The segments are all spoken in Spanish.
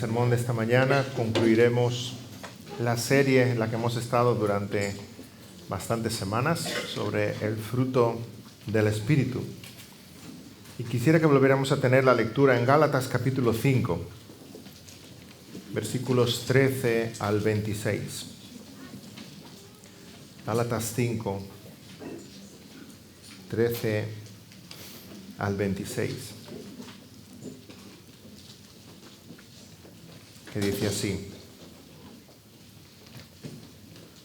sermón de esta mañana concluiremos la serie en la que hemos estado durante bastantes semanas sobre el fruto del Espíritu. Y quisiera que volviéramos a tener la lectura en Gálatas capítulo 5, versículos 13 al 26. Gálatas 5, 13 al 26. Que dice así: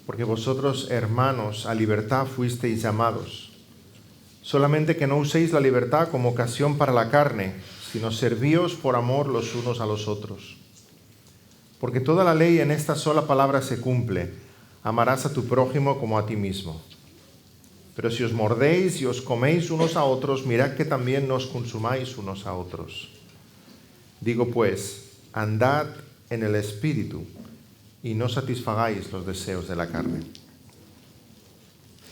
porque vosotros, hermanos, a libertad fuisteis llamados, solamente que no uséis la libertad como ocasión para la carne, sino servíos por amor los unos a los otros. Porque toda la ley en esta sola palabra se cumple: amarás a tu prójimo como a ti mismo. Pero si os mordéis y os coméis unos a otros, mirad que también no os consumáis unos a otros. Digo pues, andad en el Espíritu, y no satisfagáis los deseos de la carne.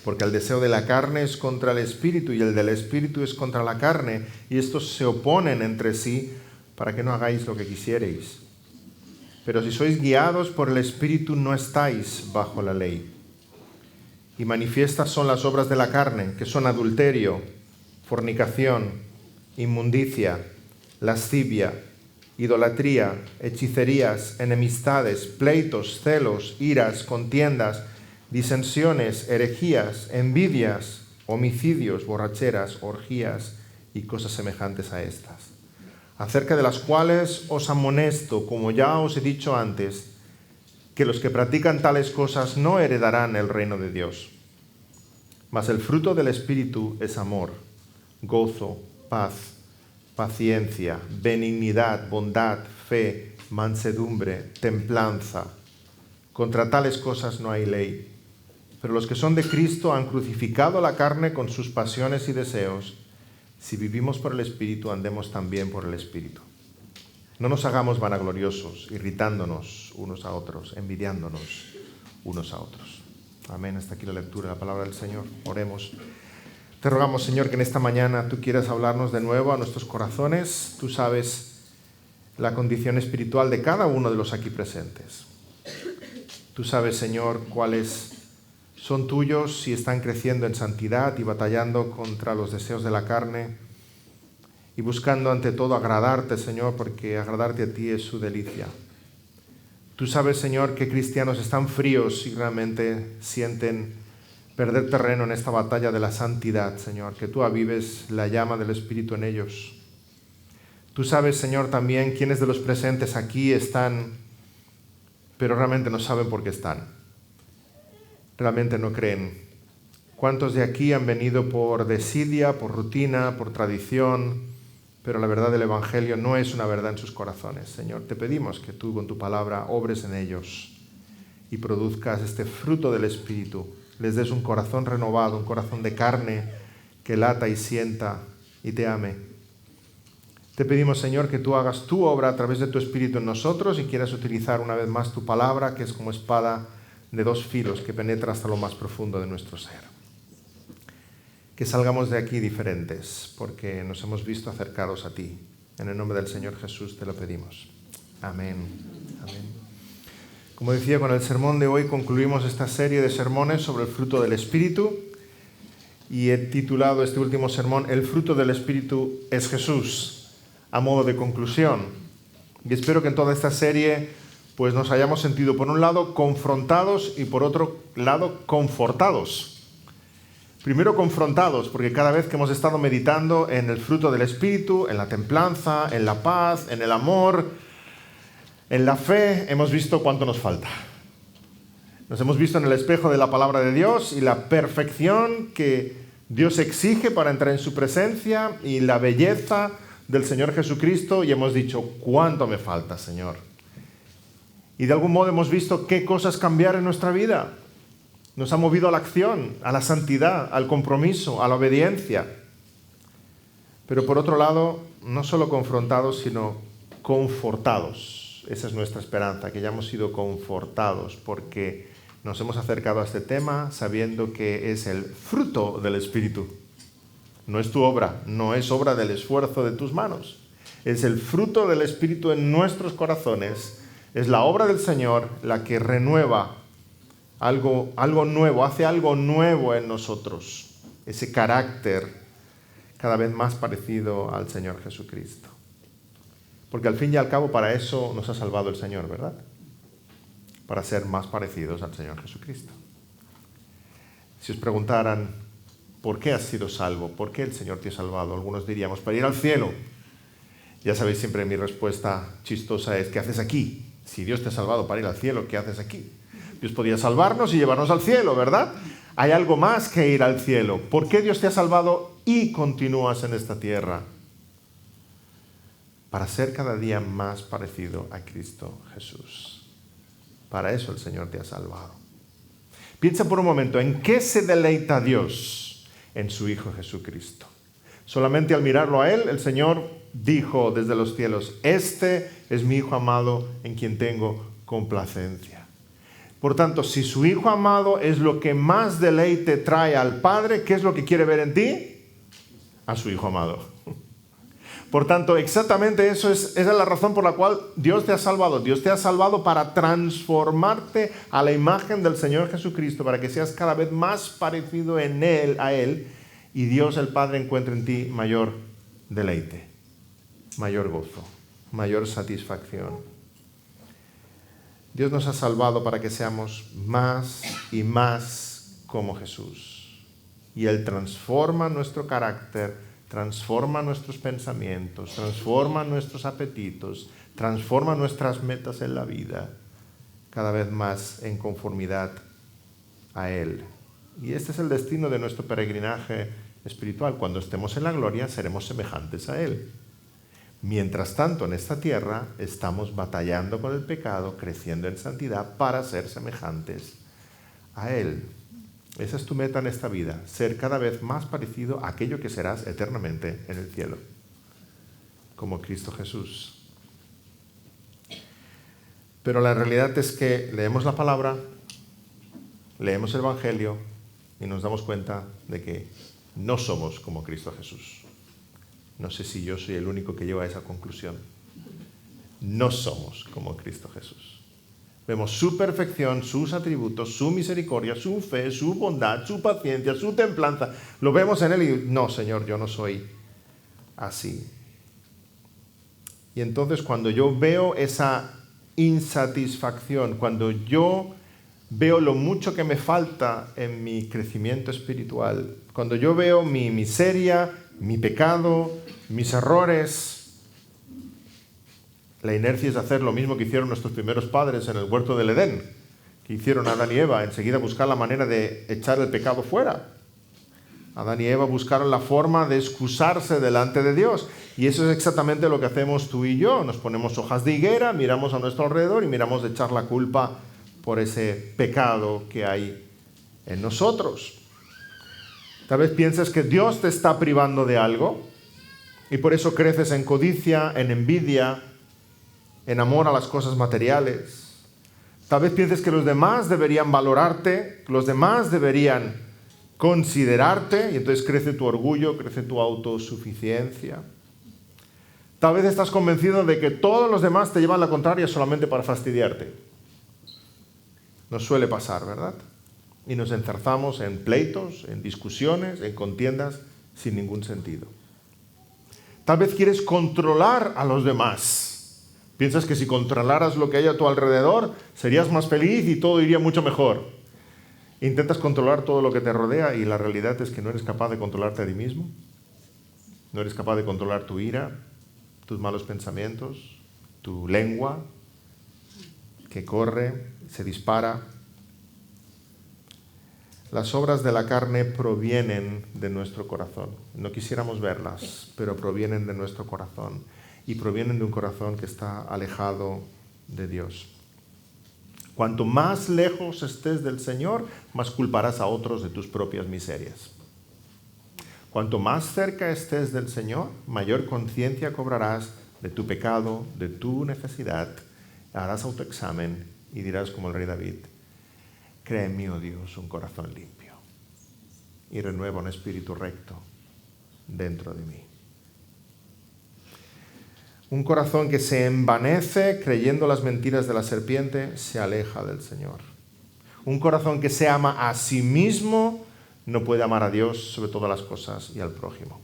Porque el deseo de la carne es contra el Espíritu, y el del Espíritu es contra la carne, y estos se oponen entre sí para que no hagáis lo que quisierais. Pero si sois guiados por el Espíritu, no estáis bajo la ley. Y manifiestas son las obras de la carne, que son adulterio, fornicación, inmundicia, lascivia, idolatría, hechicerías, enemistades, pleitos, celos, iras, contiendas, disensiones, herejías, envidias, homicidios, borracheras, orgías y cosas semejantes a estas, acerca de las cuales os amonesto, como ya os he dicho antes, que los que practican tales cosas no heredarán el reino de Dios. Mas el fruto del Espíritu es amor, gozo, paz, paciencia, benignidad, bondad, fe, mansedumbre, templanza. Contra tales cosas no hay ley. Pero los que son de Cristo han crucificado la carne con sus pasiones y deseos. Si vivimos por el Espíritu, andemos también por el Espíritu. No nos hagamos vanagloriosos, irritándonos unos a otros, envidiándonos unos a otros. Amén. Hasta aquí la lectura de la palabra del Señor. Oremos. Te rogamos, Señor, que en esta mañana tú quieras hablarnos de nuevo a nuestros corazones. Tú sabes la condición espiritual de cada uno de los aquí presentes. Tú sabes, Señor, cuáles son tuyos, si están creciendo en santidad y batallando contra los deseos de la carne y buscando ante todo agradarte, Señor, porque agradarte a ti es su delicia. Tú sabes, Señor, que cristianos están fríos y realmente sienten perder terreno en esta batalla de la santidad, Señor, que tú avives la llama del Espíritu en ellos. Tú sabes, Señor, también quiénes de los presentes aquí están, pero realmente no saben por qué están. Realmente no creen. ¿Cuántos de aquí han venido por desidia, por rutina, por tradición, pero la verdad del Evangelio no es una verdad en sus corazones? Señor, te pedimos que tú con tu palabra obres en ellos y produzcas este fruto del Espíritu. Les des un corazón renovado, un corazón de carne que lata y sienta y te ame. Te pedimos, Señor, que tú hagas tu obra a través de tu Espíritu en nosotros y quieras utilizar una vez más tu palabra, que es como espada de dos filos que penetra hasta lo más profundo de nuestro ser. Que salgamos de aquí diferentes, porque nos hemos visto acercados a ti. En el nombre del Señor Jesús te lo pedimos. Amén. Amén. Como decía, con el sermón de hoy concluimos esta serie de sermones sobre el fruto del Espíritu y he titulado este último sermón El fruto del Espíritu es Jesús, a modo de conclusión. Y espero que en toda esta serie pues nos hayamos sentido, por un lado, confrontados y por otro lado, confortados. Primero confrontados, porque cada vez que hemos estado meditando en el fruto del Espíritu, en la templanza, en la paz, en el amor, en la fe, hemos visto cuánto nos falta. Nos hemos visto en el espejo de la palabra de Dios y la perfección que Dios exige para entrar en su presencia y la belleza del Señor Jesucristo y hemos dicho, ¿cuánto me falta, Señor? Y de algún modo hemos visto qué cosas cambiar en nuestra vida. Nos ha movido a la acción, a la santidad, al compromiso, a la obediencia. Pero por otro lado, no solo confrontados, sino confortados. Esa es nuestra esperanza, que ya hemos sido confortados porque nos hemos acercado a este tema sabiendo que es el fruto del Espíritu. No es tu obra, no es obra del esfuerzo de tus manos. Es el fruto del Espíritu en nuestros corazones. Es la obra del Señor la que renueva algo nuevo, hace algo nuevo en nosotros. Ese carácter cada vez más parecido al Señor Jesucristo. Porque al fin y al cabo para eso nos ha salvado el Señor, ¿verdad? Para ser más parecidos al Señor Jesucristo. Si os preguntaran, ¿por qué has sido salvo? ¿Por qué el Señor te ha salvado? Algunos diríamos, para ir al cielo. Ya sabéis, siempre mi respuesta chistosa es, ¿qué haces aquí? Si Dios te ha salvado para ir al cielo, ¿qué haces aquí? Dios podía salvarnos y llevarnos al cielo, ¿verdad? Hay algo más que ir al cielo. ¿Por qué Dios te ha salvado y continúas en esta tierra? Para ser cada día más parecido a Cristo Jesús. Para eso el Señor te ha salvado. Piensa por un momento, ¿en qué se deleita Dios? En su Hijo Jesucristo. Solamente al mirarlo a Él, el Señor dijo desde los cielos, este es mi Hijo amado en quien tengo complacencia. Por tanto, si su Hijo amado es lo que más deleite trae al Padre, ¿qué es lo que quiere ver en ti? A su Hijo amado. Por tanto, exactamente esa es la razón por la cual Dios te ha salvado. Dios te ha salvado para transformarte a la imagen del Señor Jesucristo, para que seas cada vez más parecido a Él, y Dios el Padre encuentre en ti mayor deleite, mayor gozo, mayor satisfacción. Dios nos ha salvado para que seamos más y más como Jesús. Y Él transforma nuestro carácter, transforma nuestros pensamientos, transforma nuestros apetitos, transforma nuestras metas en la vida, cada vez más en conformidad a Él. Y este es el destino de nuestro peregrinaje espiritual. Cuando estemos en la gloria, seremos semejantes a Él. Mientras tanto, en esta tierra, estamos batallando con el pecado, creciendo en santidad para ser semejantes a Él. Esa es tu meta en esta vida, ser cada vez más parecido a aquello que serás eternamente en el cielo, como Cristo Jesús. Pero la realidad es que leemos la palabra, leemos el Evangelio y nos damos cuenta de que no somos como Cristo Jesús. No sé si yo soy el único que lleva a esa conclusión. No somos como Cristo Jesús. Vemos su perfección, sus atributos, su misericordia, su fe, su bondad, su paciencia, su templanza. Lo vemos en Él y no, Señor, yo no soy así. Y entonces cuando yo veo esa insatisfacción, cuando yo veo lo mucho que me falta en mi crecimiento espiritual, cuando yo veo mi miseria, mi pecado, mis errores, la inercia es hacer lo mismo que hicieron nuestros primeros padres en el huerto del Edén, que hicieron Adán y Eva, enseguida buscar la manera de echar el pecado fuera. Adán y Eva buscaron la forma de excusarse delante de Dios, y eso es exactamente lo que hacemos tú y yo. Nos ponemos hojas de higuera, miramos a nuestro alrededor y miramos de echar la culpa por ese pecado que hay en nosotros. Tal vez pienses que Dios te está privando de algo, y por eso creces en codicia, en envidia, en amor a las cosas materiales. Tal vez pienses que los demás deberían valorarte, que los demás deberían considerarte, y entonces crece tu orgullo, crece tu autosuficiencia. Tal vez estás convencido de que todos los demás te llevan la contraria solamente para fastidiarte. Nos suele pasar, ¿verdad? Y nos enzarzamos en pleitos, en discusiones, en contiendas sin ningún sentido. Tal vez quieres controlar a los demás. Piensas que si controlaras lo que hay a tu alrededor, serías más feliz y todo iría mucho mejor. Intentas controlar todo lo que te rodea y la realidad es que no eres capaz de controlarte a ti mismo. No eres capaz de controlar tu ira, tus malos pensamientos, tu lengua que corre, se dispara. Las obras de la carne provienen de nuestro corazón. No quisiéramos verlas, pero provienen de nuestro corazón. Y provienen de un corazón que está alejado de Dios. Cuanto más lejos estés del Señor, más culparás a otros de tus propias miserias. Cuanto más cerca estés del Señor, mayor conciencia cobrarás de tu pecado, de tu necesidad. Harás autoexamen y dirás como el rey David, crea en mí, oh Dios, un corazón limpio y renueva un espíritu recto dentro de mí. Un corazón que se envanece creyendo las mentiras de la serpiente se aleja del Señor. Un corazón que se ama a sí mismo no puede amar a Dios sobre todas las cosas y al prójimo.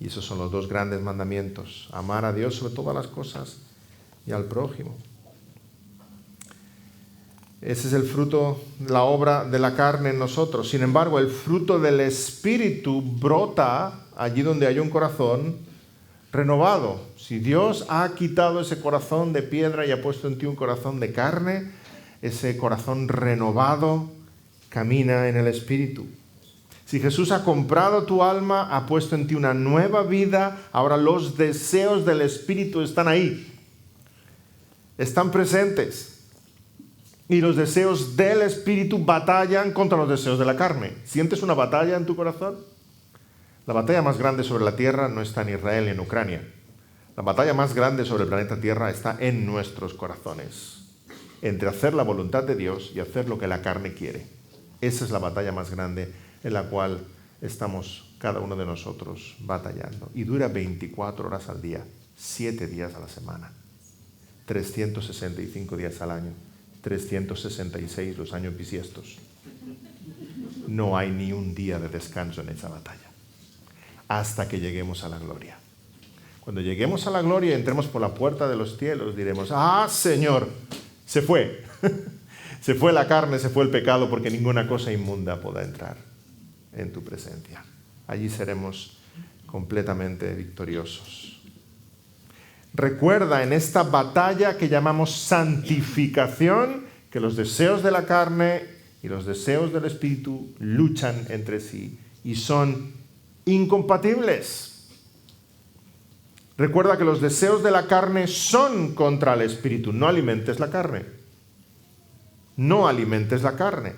Y esos son los dos grandes mandamientos: amar a Dios sobre todas las cosas y al prójimo. Ese es el fruto, la obra de la carne en nosotros. Sin embargo, el fruto del Espíritu brota allí donde hay un corazón renovado. Si Dios ha quitado ese corazón de piedra y ha puesto en ti un corazón de carne, ese corazón renovado camina en el Espíritu. Si Jesús ha comprado tu alma, ha puesto en ti una nueva vida, ahora los deseos del Espíritu están ahí, están presentes. Y los deseos del Espíritu batallan contra los deseos de la carne. ¿Sientes una batalla en tu corazón? La batalla más grande sobre la tierra no está en Israel ni en Ucrania. La batalla más grande sobre el planeta Tierra está en nuestros corazones, entre hacer la voluntad de Dios y hacer lo que la carne quiere. Esa es la batalla más grande en la cual estamos cada uno de nosotros batallando. Y dura 24 horas al día, 7 días a la semana, 365 días al año, 366 los años bisiestos. No hay ni un día de descanso en esa batalla, hasta que lleguemos a la gloria. Cuando lleguemos a la gloria y entremos por la puerta de los cielos, diremos: ¡ah, Señor! Se fue. Se fue la carne, se fue el pecado, porque ninguna cosa inmunda podrá entrar en tu presencia. Allí seremos completamente victoriosos. Recuerda en esta batalla que llamamos santificación que los deseos de la carne y los deseos del Espíritu luchan entre sí y son incompatibles. Recuerda que los deseos de la carne son contra el Espíritu. No alimentes la carne. No alimentes la carne.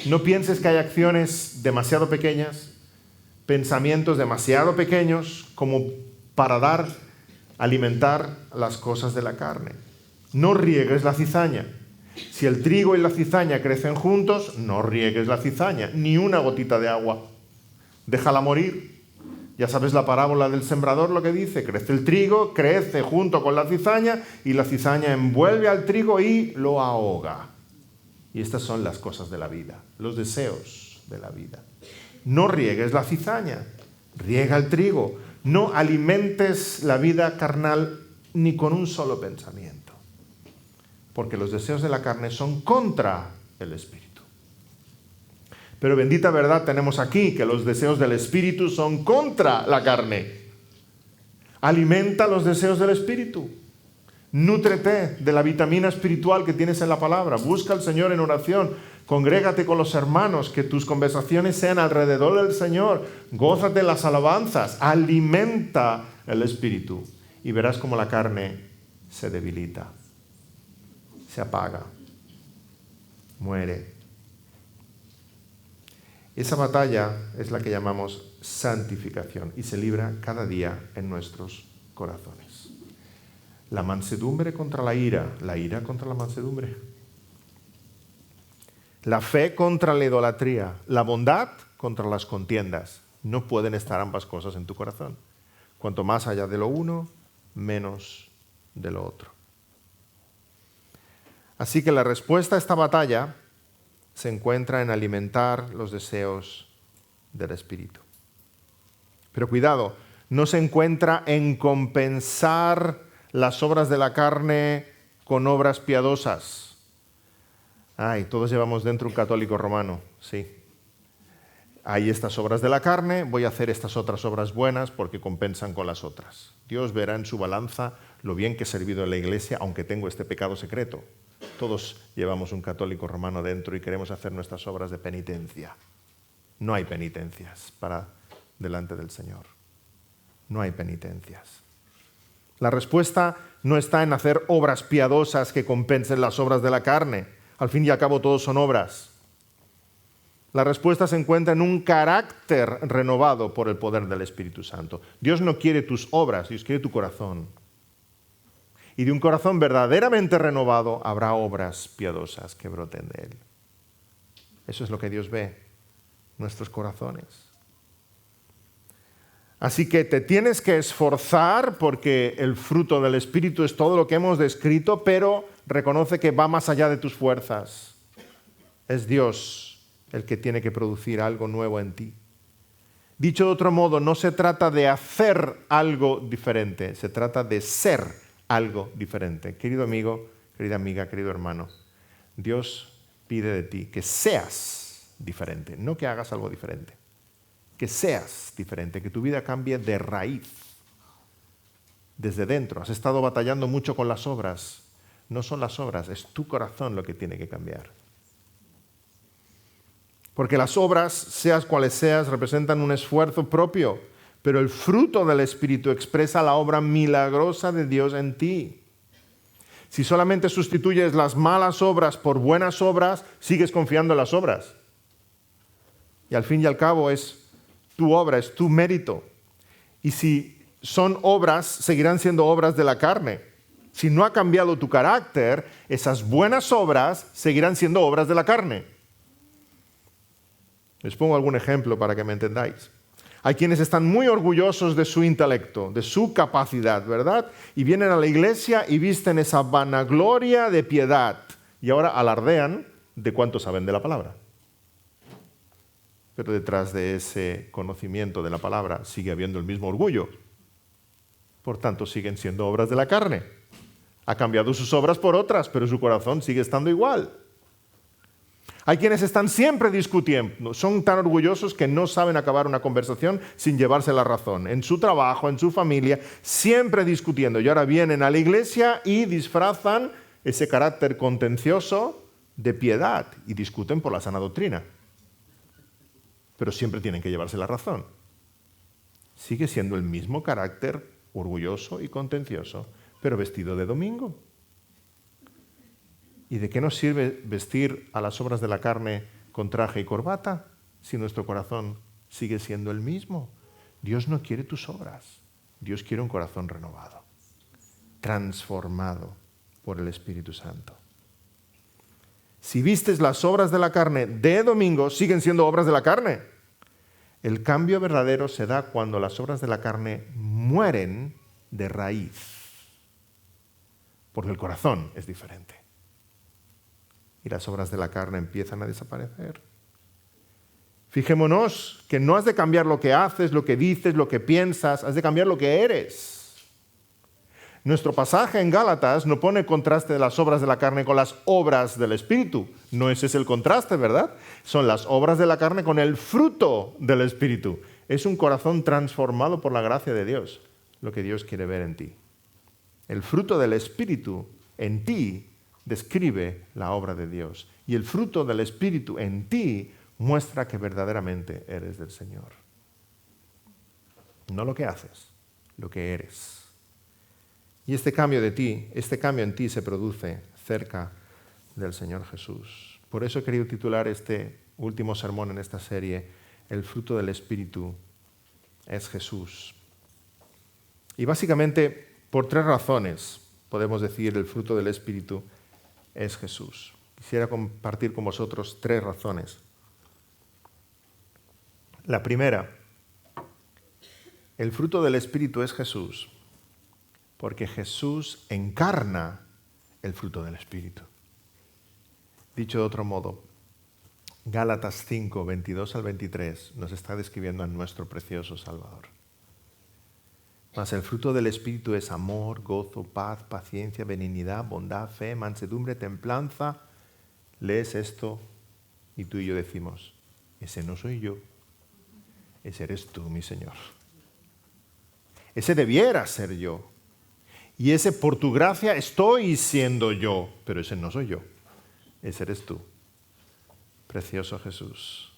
No pienses que hay acciones demasiado pequeñas, pensamientos demasiado pequeños como para alimentar las cosas de la carne. No riegues la cizaña. Si el trigo y la cizaña crecen juntos, no riegues la cizaña, ni una gotita de agua. Déjala morir. Ya sabes la parábola del sembrador, lo que dice: crece el trigo, crece junto con la cizaña, y la cizaña envuelve al trigo y lo ahoga. Y estas son las cosas de la vida, los deseos de la vida. No riegues la cizaña, riega el trigo. No alimentes la vida carnal ni con un solo pensamiento, porque los deseos de la carne son contra el Espíritu. Pero bendita verdad tenemos aquí, que los deseos del Espíritu son contra la carne. Alimenta los deseos del Espíritu. Nútrete de la vitamina espiritual que tienes en la palabra. Busca al Señor en oración. Congrégate con los hermanos, que tus conversaciones sean alrededor del Señor. Gózate en las alabanzas. Alimenta el Espíritu y verás cómo la carne se debilita, se apaga, muere. Esa batalla es la que llamamos santificación y se libra cada día en nuestros corazones. La mansedumbre contra la ira contra la mansedumbre. La fe contra la idolatría, la bondad contra las contiendas. No pueden estar ambas cosas en tu corazón. Cuanto más haya de lo uno, menos de lo otro. Así que la respuesta a esta batalla se encuentra en alimentar los deseos del Espíritu. Pero cuidado, no se encuentra en compensar las obras de la carne con obras piadosas. Ay, todos llevamos dentro un católico romano, sí. Hay estas obras de la carne, voy a hacer estas otras obras buenas porque compensan con las otras. Dios verá en su balanza lo bien que he servido en la iglesia, aunque tengo este pecado secreto. Todos llevamos un católico romano dentro y queremos hacer nuestras obras de penitencia. No hay penitencias para delante del Señor. No hay penitencias. La respuesta no está en hacer obras piadosas que compensen las obras de la carne. Al fin y al cabo, todos son obras. La respuesta se encuentra en un carácter renovado por el poder del Espíritu Santo. Dios no quiere tus obras, Dios quiere tu corazón. Y de un corazón verdaderamente renovado habrá obras piadosas que broten de él. Eso es lo que Dios ve, nuestros corazones. Así que te tienes que esforzar porque el fruto del Espíritu es todo lo que hemos descrito, pero reconoce que va más allá de tus fuerzas. Es Dios el que tiene que producir algo nuevo en ti. Dicho de otro modo, no se trata de hacer algo diferente, se trata de ser algo diferente. Querido amigo, querida amiga, querido hermano, Dios pide de ti que seas diferente, no que hagas algo diferente. Que seas diferente, que tu vida cambie de raíz, desde dentro. Has estado batallando mucho con las obras. No son las obras, es tu corazón lo que tiene que cambiar. Porque las obras, seas cuales seas, representan un esfuerzo propio, pero el fruto del Espíritu expresa la obra milagrosa de Dios en ti. Si solamente sustituyes las malas obras por buenas obras, sigues confiando en las obras. Y al fin y al cabo es tu obra, es tu mérito. Y si son obras, seguirán siendo obras de la carne. Si no ha cambiado tu carácter, esas buenas obras seguirán siendo obras de la carne. Les pongo algún ejemplo para que me entendáis. Hay quienes están muy orgullosos de su intelecto, de su capacidad, ¿verdad? Y vienen a la iglesia y visten esa vanagloria de piedad. Y ahora alardean de cuánto saben de la palabra. Pero detrás de ese conocimiento de la palabra sigue habiendo el mismo orgullo. Por tanto, siguen siendo obras de la carne. Ha cambiado sus obras por otras, pero su corazón sigue estando igual. Hay quienes están siempre discutiendo, son tan orgullosos que no saben acabar una conversación sin llevarse la razón. En su trabajo, en su familia, siempre discutiendo. Y ahora vienen a la iglesia y disfrazan ese carácter contencioso de piedad y discuten por la sana doctrina. Pero siempre tienen que llevarse la razón. Sigue siendo el mismo carácter orgulloso y contencioso, pero vestido de domingo. ¿Y de qué nos sirve vestir a las obras de la carne con traje y corbata si nuestro corazón sigue siendo el mismo? Dios no quiere tus obras. Dios quiere un corazón renovado, transformado por el Espíritu Santo. Si vistes las obras de la carne de domingo, siguen siendo obras de la carne. El cambio verdadero se da cuando las obras de la carne mueren de raíz, porque el corazón es diferente. Y las obras de la carne empiezan a desaparecer. Fijémonos que no has de cambiar lo que haces, lo que dices, lo que piensas, has de cambiar lo que eres. Nuestro pasaje en Gálatas no pone contraste de las obras de la carne con las obras del Espíritu. No ese es el contraste, ¿verdad? Son las obras de la carne con el fruto del Espíritu. Es un corazón transformado por la gracia de Dios, lo que Dios quiere ver en ti. El fruto del Espíritu en ti describe la obra de Dios. Y el fruto del Espíritu en ti muestra que verdaderamente eres del Señor. No lo que haces, lo que eres. Y este cambio en ti se produce cerca del Señor Jesús. Por eso he querido titular este último sermón en esta serie, El fruto del Espíritu es Jesús. Y básicamente por 3 razones podemos decir el fruto del Espíritu es Jesús. Quisiera compartir con vosotros 3 razones. La primera, el fruto del Espíritu es Jesús, porque Jesús encarna el fruto del Espíritu. Dicho de otro modo, Gálatas 5, 22 al 23 nos está describiendo a nuestro precioso Salvador. Mas el fruto del Espíritu es amor, gozo, paz, paciencia, benignidad, bondad, fe, mansedumbre, templanza. Lees esto y tú y yo decimos, ese no soy yo, ese eres tú, mi Señor. Ese debiera ser yo. Y ese por tu gracia estoy siendo yo, pero ese no soy yo, ese eres tú. Precioso Jesús.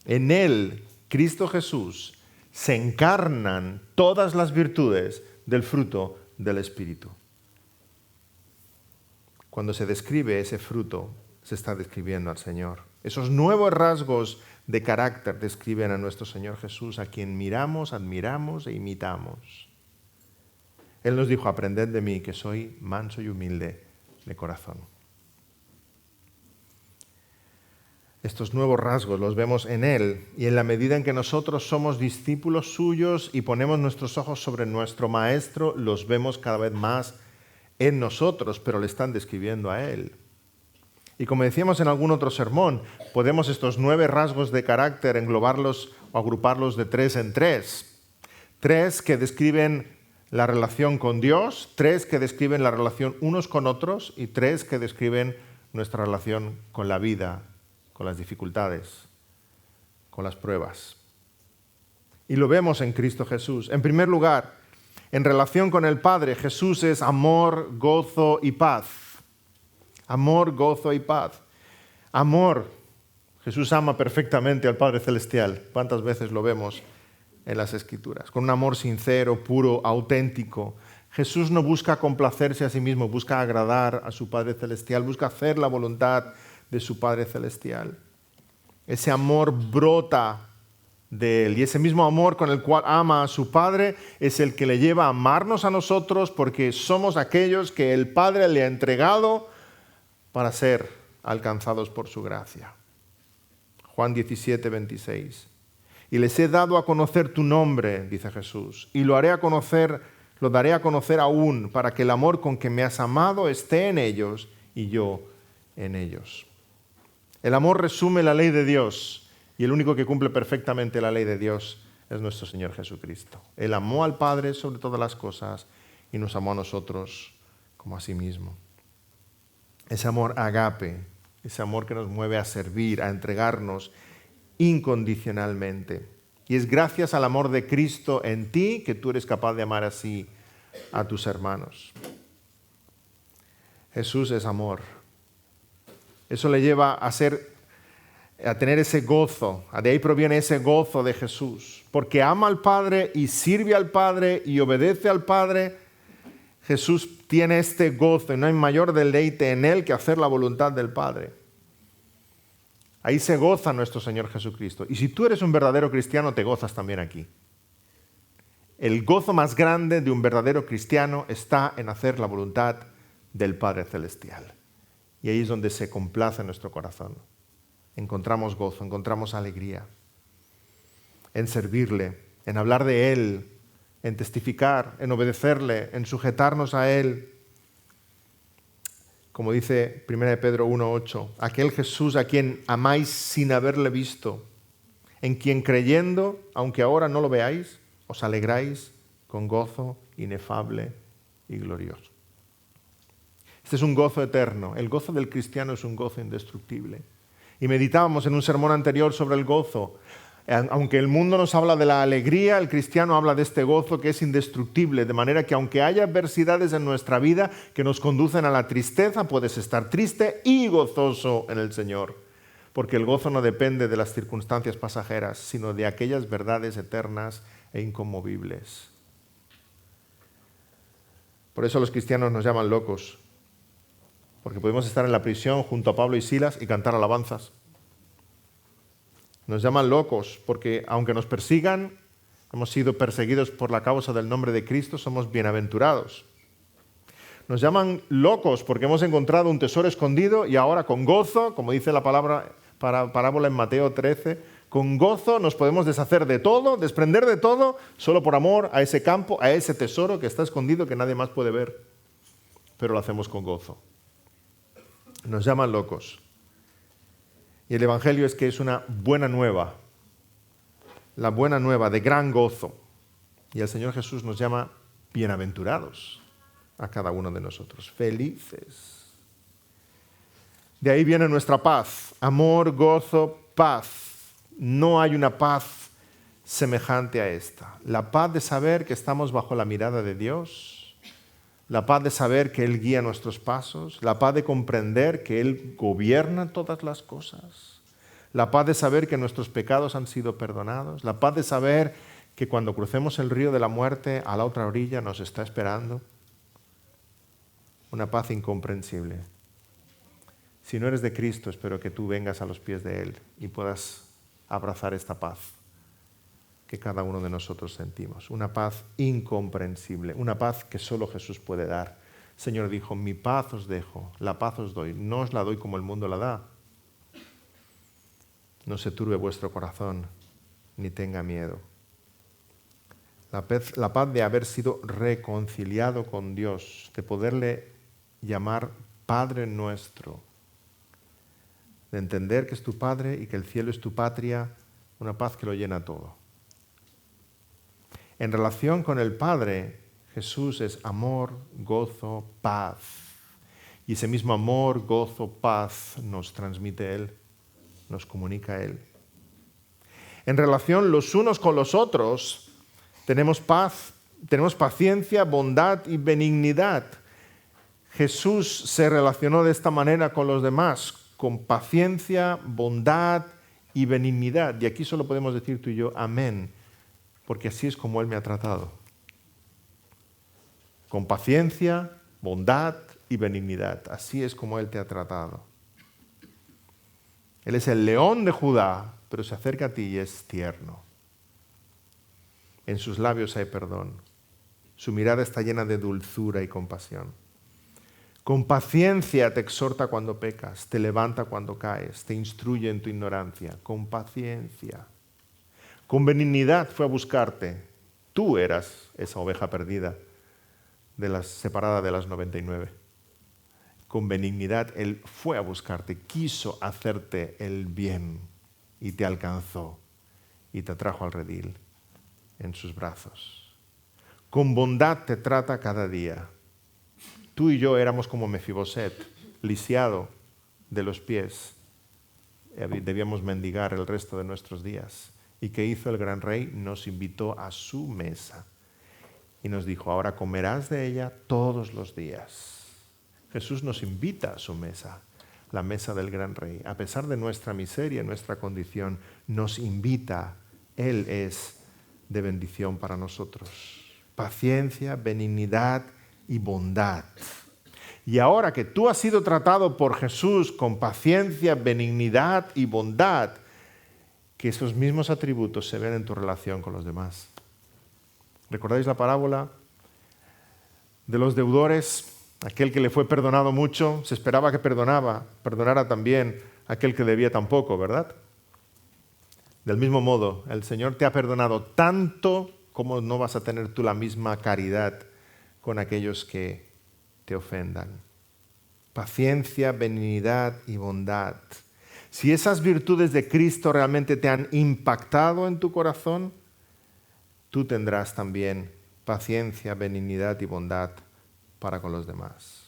En Él, Cristo Jesús, se encarnan todas las virtudes del fruto del Espíritu. Cuando se describe ese fruto, se está describiendo al Señor. Esos nuevos rasgos de carácter describen a nuestro Señor Jesús, a quien miramos, admiramos e imitamos. Él nos dijo, aprended de mí, que soy manso y humilde de corazón. Estos nuevos rasgos los vemos en Él, y en la medida en que nosotros somos discípulos suyos y ponemos nuestros ojos sobre nuestro Maestro, los vemos cada vez más en nosotros, pero le están describiendo a Él. Y como decíamos en algún otro sermón, podemos estos 9 rasgos de carácter englobarlos o agruparlos de 3 en 3. 3 que describen la relación con Dios, 3 que describen la relación unos con otros y 3 que describen nuestra relación con la vida, con las dificultades, con las pruebas. Y lo vemos en Cristo Jesús. En primer lugar, en relación con el Padre, Jesús es amor, gozo y paz. Amor, gozo y paz. Amor. Jesús ama perfectamente al Padre Celestial. ¿Cuántas veces lo vemos en las Escrituras? Con un amor sincero, puro, auténtico. Jesús no busca complacerse a sí mismo, busca agradar a su Padre Celestial, busca hacer la voluntad de su Padre Celestial. Ese amor brota de Él, y ese mismo amor con el cual ama a su Padre es el que le lleva a amarnos a nosotros, porque somos aquellos que el Padre le ha entregado para ser alcanzados por su gracia. Juan 17, 26. Y les he dado a conocer tu nombre, dice Jesús, y lo daré a conocer aún, para que el amor con que me has amado esté en ellos y yo en ellos. El amor resume la ley de Dios, y el único que cumple perfectamente la ley de Dios es nuestro Señor Jesucristo. Él amó al Padre sobre todas las cosas y nos amó a nosotros como a sí mismo. Ese amor agape, ese amor que nos mueve a servir, a entregarnos incondicionalmente. Y es gracias al amor de Cristo en ti que tú eres capaz de amar así a tus hermanos. Jesús es amor. Eso le lleva a tener ese gozo. De ahí proviene ese gozo de Jesús. Porque ama al Padre y sirve al Padre y obedece al Padre. Jesús tiene este gozo y no hay mayor deleite en Él que hacer la voluntad del Padre. Ahí se goza nuestro Señor Jesucristo. Y si tú eres un verdadero cristiano, te gozas también aquí. El gozo más grande de un verdadero cristiano está en hacer la voluntad del Padre Celestial. Y ahí es donde se complace nuestro corazón. Encontramos gozo, encontramos alegría en servirle, en hablar de Él, en testificar, en obedecerle, en sujetarnos a Él. Como dice 1 Pedro 1:8, aquel Jesús a quien amáis sin haberle visto, en quien creyendo, aunque ahora no lo veáis, os alegráis con gozo inefable y glorioso. Este es un gozo eterno. El gozo del cristiano es un gozo indestructible. Y meditábamos en un sermón anterior sobre el gozo. Aunque el mundo nos habla de la alegría, el cristiano habla de este gozo que es indestructible, de manera que aunque haya adversidades en nuestra vida que nos conducen a la tristeza, puedes estar triste y gozoso en el Señor, porque el gozo no depende de las circunstancias pasajeras, sino de aquellas verdades eternas e inconmovibles. Por eso los cristianos nos llaman locos, porque podemos estar en la prisión junto a Pablo y Silas y cantar alabanzas. Nos llaman locos porque aunque nos persigan, hemos sido perseguidos por la causa del nombre de Cristo, somos bienaventurados. Nos llaman locos porque hemos encontrado un tesoro escondido y ahora con gozo, como dice la parábola en Mateo 13, con gozo nos podemos deshacer de todo, desprender de todo, solo por amor a ese campo, a ese tesoro que está escondido que nadie más puede ver. Pero lo hacemos con gozo. Nos llaman locos. Y el Evangelio es que es una buena nueva, la buena nueva de gran gozo. Y el Señor Jesús nos llama bienaventurados a cada uno de nosotros, felices. De ahí viene nuestra paz, amor, gozo, paz. No hay una paz semejante a esta. La paz de saber que estamos bajo la mirada de Dios, la paz de saber que Él guía nuestros pasos, la paz de comprender que Él gobierna todas las cosas, la paz de saber que nuestros pecados han sido perdonados, la paz de saber que cuando crucemos el río de la muerte a la otra orilla nos está esperando. Una paz incomprensible. Si no eres de Cristo, espero que tú vengas a los pies de Él y puedas abrazar esta paz que cada uno de nosotros sentimos. Una paz incomprensible, una paz que solo Jesús puede dar. El Señor dijo, mi paz os dejo, la paz os doy, no os la doy como el mundo la da. No se turbe vuestro corazón, ni tenga miedo. La paz de haber sido reconciliado con Dios, de poderle llamar Padre nuestro, de entender que es tu Padre y que el cielo es tu patria, una paz que lo llena todo. En relación con el Padre, Jesús es amor, gozo, paz. Y ese mismo amor, gozo, paz nos transmite Él, nos comunica Él. En relación los unos con los otros, tenemos paz, tenemos paciencia, bondad y benignidad. Jesús se relacionó de esta manera con los demás, con paciencia, bondad y benignidad. Y aquí solo podemos decir tú y yo, amén, porque así es como Él me ha tratado. Con paciencia, bondad y benignidad. Así es como Él te ha tratado. Él es el león de Judá, pero se acerca a ti y es tierno. En sus labios hay perdón. Su mirada está llena de dulzura y compasión. Con paciencia te exhorta cuando pecas, te levanta cuando caes, te instruye en tu ignorancia. Con paciencia. Con benignidad fue a buscarte. Tú eras esa oveja perdida, separada de las 99. Con benignidad Él fue a buscarte, quiso hacerte el bien y te alcanzó y te trajo al redil en sus brazos. Con bondad te trata cada día. Tú y yo éramos como Mefiboset, lisiado de los pies. Debíamos mendigar el resto de nuestros días. ¿Y qué hizo el gran rey? Nos invitó a su mesa y nos dijo, ahora comerás de ella todos los días. Jesús nos invita a su mesa, la mesa del gran rey. A pesar de nuestra miseria, nuestra condición, nos invita. Él es de bendición para nosotros. Paciencia, benignidad y bondad. Y ahora que tú has sido tratado por Jesús con paciencia, benignidad y bondad, que esos mismos atributos se ven en tu relación con los demás. ¿Recordáis la parábola de los deudores? Aquel que le fue perdonado mucho, se esperaba que perdonara también aquel que debía tan poco, ¿verdad? Del mismo modo, el Señor te ha perdonado tanto como no vas a tener tú la misma caridad con aquellos que te ofendan. Paciencia, benignidad y bondad. Si esas virtudes de Cristo realmente te han impactado en tu corazón, tú tendrás también paciencia, benignidad y bondad para con los demás.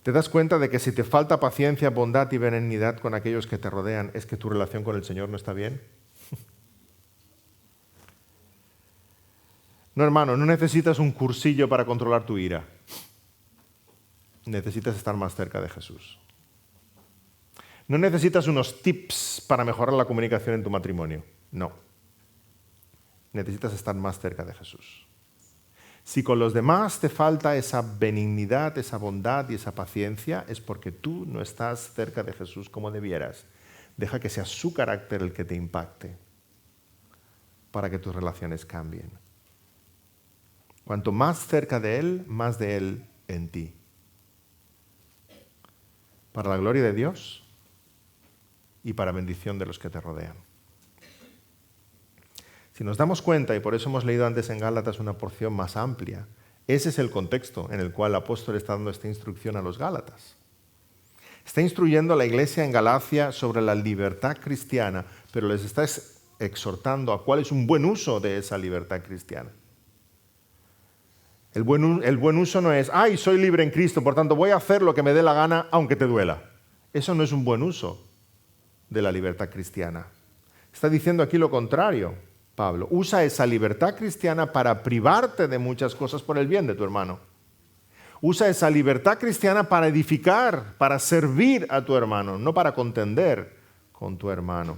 ¿Te das cuenta de que si te falta paciencia, bondad y benignidad con aquellos que te rodean, es que tu relación con el Señor no está bien? No, hermano, no necesitas un cursillo para controlar tu ira. Necesitas estar más cerca de Jesús. No necesitas unos tips para mejorar la comunicación en tu matrimonio. No. Necesitas estar más cerca de Jesús. Si con los demás te falta esa benignidad, esa bondad y esa paciencia, es porque tú no estás cerca de Jesús como debieras. Deja que sea su carácter el que te impacte para que tus relaciones cambien. Cuanto más cerca de Él, más de Él en ti. Para la gloria de Dios y para bendición de los que te rodean. Si nos damos cuenta, y por eso hemos leído antes en Gálatas una porción más amplia, ese es el contexto en el cual el apóstol está dando esta instrucción a los Gálatas. Está instruyendo a la iglesia en Galacia sobre la libertad cristiana, pero les está exhortando a cuál es un buen uso de esa libertad cristiana. El buen uso no es, soy libre en Cristo, por tanto voy a hacer lo que me dé la gana aunque te duela. Eso no es un buen uso de la libertad cristiana. Está diciendo aquí lo contrario, Pablo. Usa esa libertad cristiana para privarte de muchas cosas por el bien de tu hermano. Usa esa libertad cristiana para edificar, para servir a tu hermano, no para contender con tu hermano.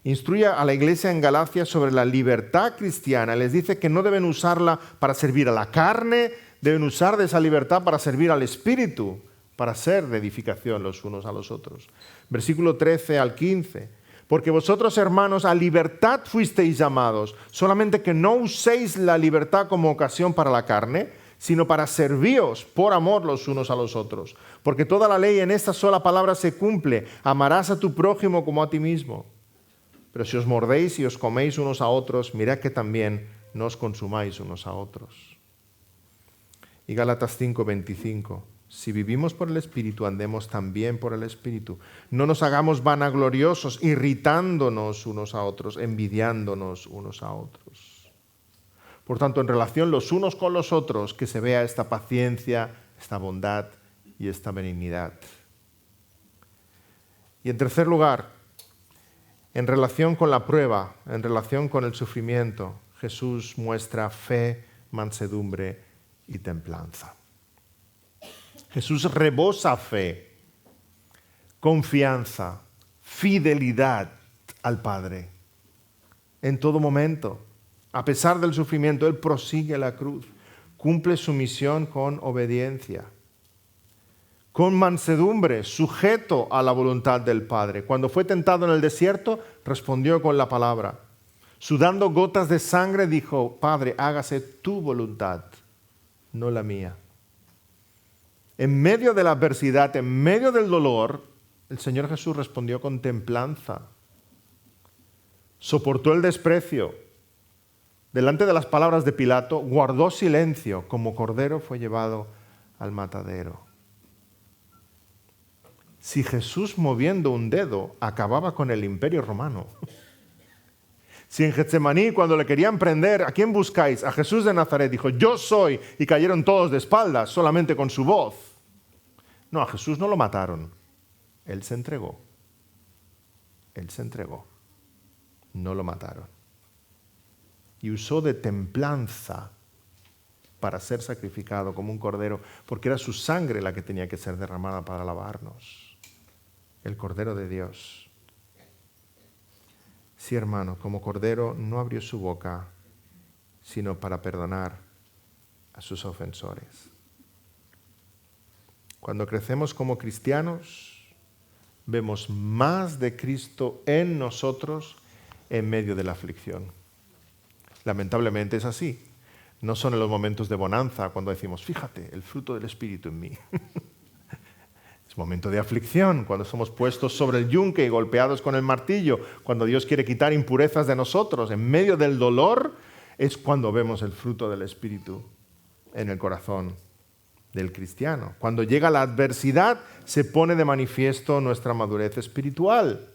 Instruye a la iglesia en Galacia sobre la libertad cristiana. Les dice que no deben usarla para servir a la carne, deben usar de esa libertad para servir al Espíritu, para ser de edificación los unos a los otros. Versículo 13 al 15. Porque vosotros, hermanos, a libertad fuisteis llamados, solamente que no uséis la libertad como ocasión para la carne, sino para servíos por amor los unos a los otros. Porque toda la ley en esta sola palabra se cumple: amarás a tu prójimo como a ti mismo. Pero si os mordéis y os coméis unos a otros, mirad que también no os consumáis unos a otros. Y Gálatas 5:25. Si vivimos por el Espíritu, andemos también por el Espíritu. No nos hagamos vanagloriosos, irritándonos unos a otros, envidiándonos unos a otros. Por tanto, en relación los unos con los otros, que se vea esta paciencia, esta bondad y esta benignidad. Y en tercer lugar, en relación con la prueba, en relación con el sufrimiento, Jesús muestra fe, mansedumbre y templanza. Jesús rebosa fe, confianza, fidelidad al Padre. En todo momento, a pesar del sufrimiento, Él prosigue la cruz, cumple su misión con obediencia, con mansedumbre, sujeto a la voluntad del Padre. Cuando fue tentado en el desierto, respondió con la palabra. Sudando gotas de sangre, dijo: Padre, hágase tu voluntad, no la mía. En medio de la adversidad, en medio del dolor, el Señor Jesús respondió con templanza. Soportó el desprecio. Delante de las palabras de Pilato, guardó silencio. Como cordero fue llevado al matadero. Si Jesús, moviendo un dedo, acababa con el imperio romano. Si en Getsemaní, cuando le querían prender, ¿a quién buscáis? A Jesús de Nazaret. Dijo: yo soy. Y cayeron todos de espaldas, solamente con su voz. No, a Jesús no lo mataron. Él se entregó. Él se entregó. No lo mataron. Y usó de templanza para ser sacrificado como un cordero, porque era su sangre la que tenía que ser derramada para lavarnos. El Cordero de Dios. Sí, hermano, como cordero no abrió su boca, sino para perdonar a sus ofensores. Cuando crecemos como cristianos, vemos más de Cristo en nosotros en medio de la aflicción. Lamentablemente es así. No son en los momentos de bonanza cuando decimos: fíjate, el fruto del Espíritu en mí. Es momento de aflicción, cuando somos puestos sobre el yunque y golpeados con el martillo, cuando Dios quiere quitar impurezas de nosotros. En medio del dolor es cuando vemos el fruto del Espíritu en el corazón del cristiano. Cuando llega la adversidad, se pone de manifiesto nuestra madurez espiritual.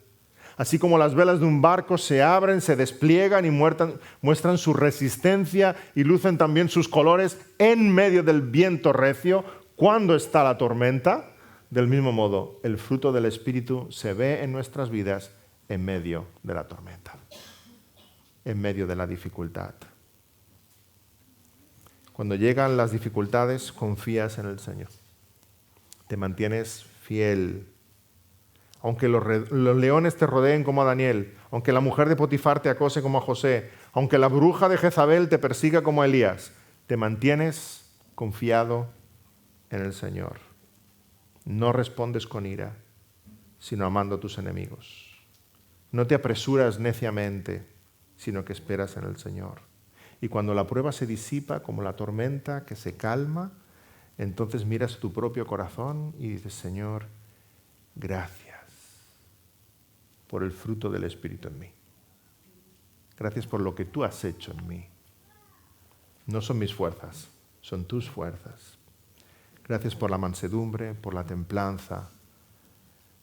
Así como las velas de un barco se abren, se despliegan y muestran su resistencia y lucen también sus colores en medio del viento recio, cuando está la tormenta, del mismo modo, el fruto del Espíritu se ve en nuestras vidas en medio de la tormenta, en medio de la dificultad. Cuando llegan las dificultades, confías en el Señor. Te mantienes fiel. Aunque los leones te rodeen como a Daniel, aunque la mujer de Potifar te acose como a José, aunque la bruja de Jezabel te persiga como a Elías, te mantienes confiado en el Señor. No respondes con ira, sino amando a tus enemigos. No te apresuras neciamente, sino que esperas en el Señor. Y cuando la prueba se disipa como la tormenta que se calma, entonces miras tu propio corazón y dices: Señor, gracias por el fruto del Espíritu en mí. Gracias por lo que tú has hecho en mí. No son mis fuerzas, son tus fuerzas. Gracias por la mansedumbre, por la templanza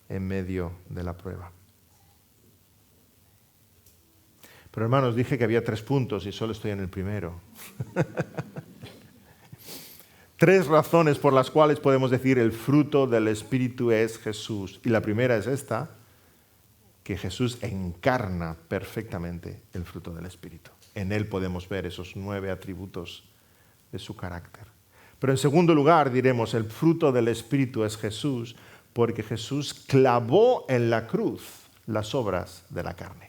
en medio de la prueba. Pero hermanos, dije que había 3 puntos y solo estoy en el primero. 3 razones por las cuales podemos decir el fruto del Espíritu es Jesús. Y la primera es esta, que Jesús encarna perfectamente el fruto del Espíritu. En Él podemos ver esos 9 atributos de su carácter. Pero en segundo lugar diremos, el fruto del Espíritu es Jesús, porque Jesús clavó en la cruz las obras de la carne.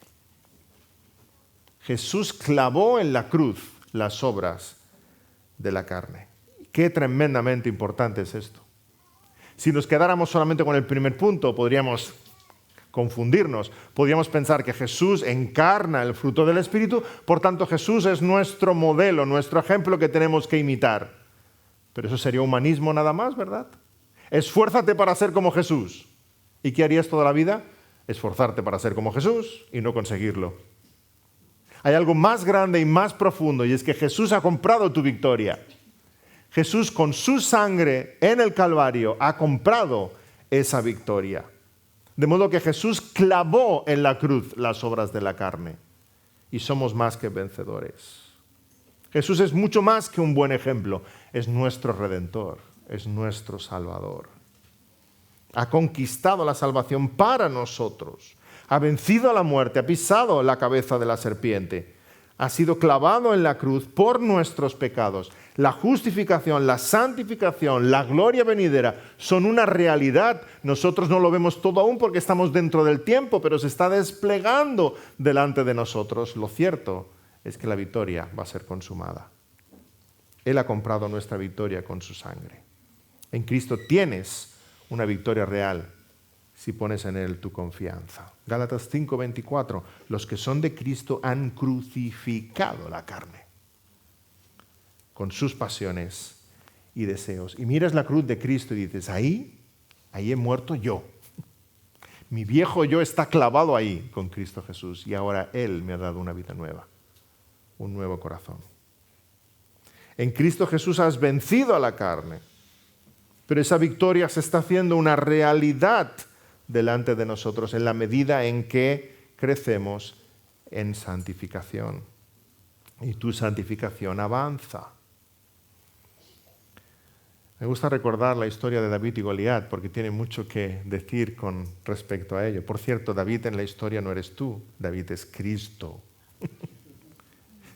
Jesús clavó en la cruz las obras de la carne. Qué tremendamente importante es esto. Si nos quedáramos solamente con el primer punto, podríamos confundirnos. Podríamos pensar que Jesús encarna el fruto del Espíritu, por tanto Jesús es nuestro modelo, nuestro ejemplo que tenemos que imitar. Pero eso sería humanismo nada más, ¿verdad? Esfuérzate para ser como Jesús. ¿Y qué harías toda la vida? Esforzarte para ser como Jesús y no conseguirlo. Hay algo más grande y más profundo, y es que Jesús ha comprado tu victoria. Jesús con su sangre en el Calvario ha comprado esa victoria. De modo que Jesús clavó en la cruz las obras de la carne y somos más que vencedores. Jesús es mucho más que un buen ejemplo, es nuestro Redentor, es nuestro Salvador. Ha conquistado la salvación para nosotros, ha vencido a la muerte, ha pisado la cabeza de la serpiente, ha sido clavado en la cruz por nuestros pecados. La justificación, la santificación, la gloria venidera son una realidad. Nosotros no lo vemos todo aún porque estamos dentro del tiempo, pero se está desplegando delante de nosotros. Lo cierto es que la victoria va a ser consumada. Él ha comprado nuestra victoria con su sangre. En Cristo tienes una victoria real si pones en Él tu confianza. Gálatas 5:24, los que son de Cristo han crucificado la carne con sus pasiones y deseos. Y miras la cruz de Cristo y dices, ahí he muerto yo. Mi viejo yo está clavado ahí con Cristo Jesús y ahora Él me ha dado una vida nueva, un nuevo corazón. En Cristo Jesús has vencido a la carne, pero esa victoria se está haciendo una realidad delante de nosotros en la medida en que crecemos en santificación. Y tu santificación avanza. Me gusta recordar la historia de David y Goliat porque tiene mucho que decir con respecto a ello. Por cierto, David en la historia no eres tú, David es Cristo.